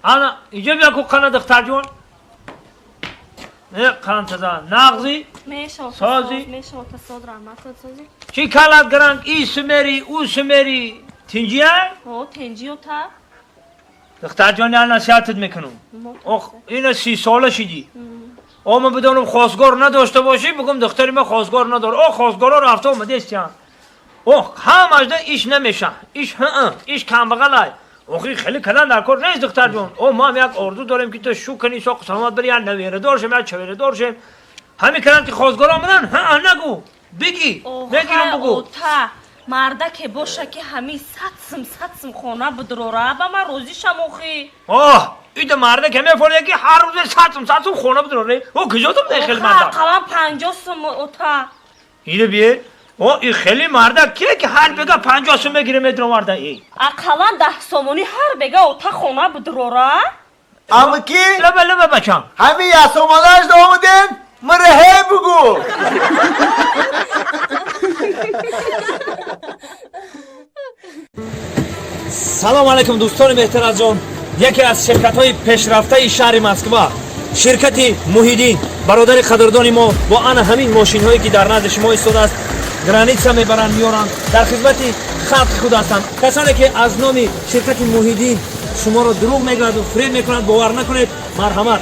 انا اینجا بیا کو قناه دختر جون نه قناه تزا نغزی میشه سازی میشه تصاد رحمت سازی چی کالات گرانگ ای سمری او سمری تنجیه او تنجیو تا دختر جان الان نصیحتت میکنم اوه این 30 ساله شدی من بدونم خواستگار نداشته باشی بگم دختری من خواستگار نداره خواستگارا رفته اومده استیان همش ده ایش نمیشه ایش کم بغلای خیلی کلان در کار نیست دختر جون ما هم یک اردو داریم که تو شو کنی ساق سلامت بری نویره دارشم یا چویره دارشم همین کلان که خواستگار آمدن نگو بگی بگیرم بگو تا مرده که باشه که همین ساتسم خونه بدروره با من روزیشم اوخی ایده مرده که میفرده که هر روز ساتسم خونه بدروره کجا تو بده خیلی مرده قلم 50 سم اوتا ایده بیه این خیلی مرده که هر بگه 50 سم بگیره میتونه مرده ای اقلا 10 سومونی هر بگه اوتا خونه بدروره اما کی؟ لبه بچم همین یاسوماناش دا آمدن مرهه بگو سلام علیکم دوستان محترم جان یکی از شرکت های پیشرفته شهر مسکو شرکت موحیدین برادر قدردانی ما با همین ماشین هایی که در نزد شما ایستاده است گرانیتسا میبرن میارن در خدمت خلق خود هستند کسانی که از نام شرکت موحیدین شما را دروغ میگویند و فریب میکنند باور نکنید مرحمت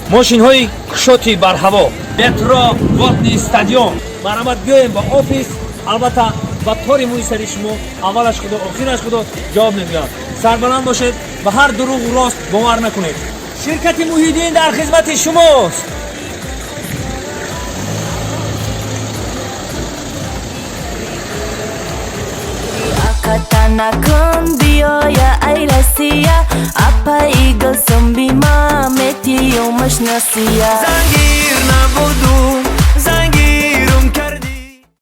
ماشین های کشوتی بر هوا مترو واتنی استادیوم مرحمت بیایم با آفیس البته با طوری موی سری شما اولش خدا آخرش خدا جواب نمیاد سربلند باشید و هر دروغ و راست باور نکنید شرکت موحیدین در خدمت شماست Katanakan biaya airasia apa igal zombie ma metio mas nasia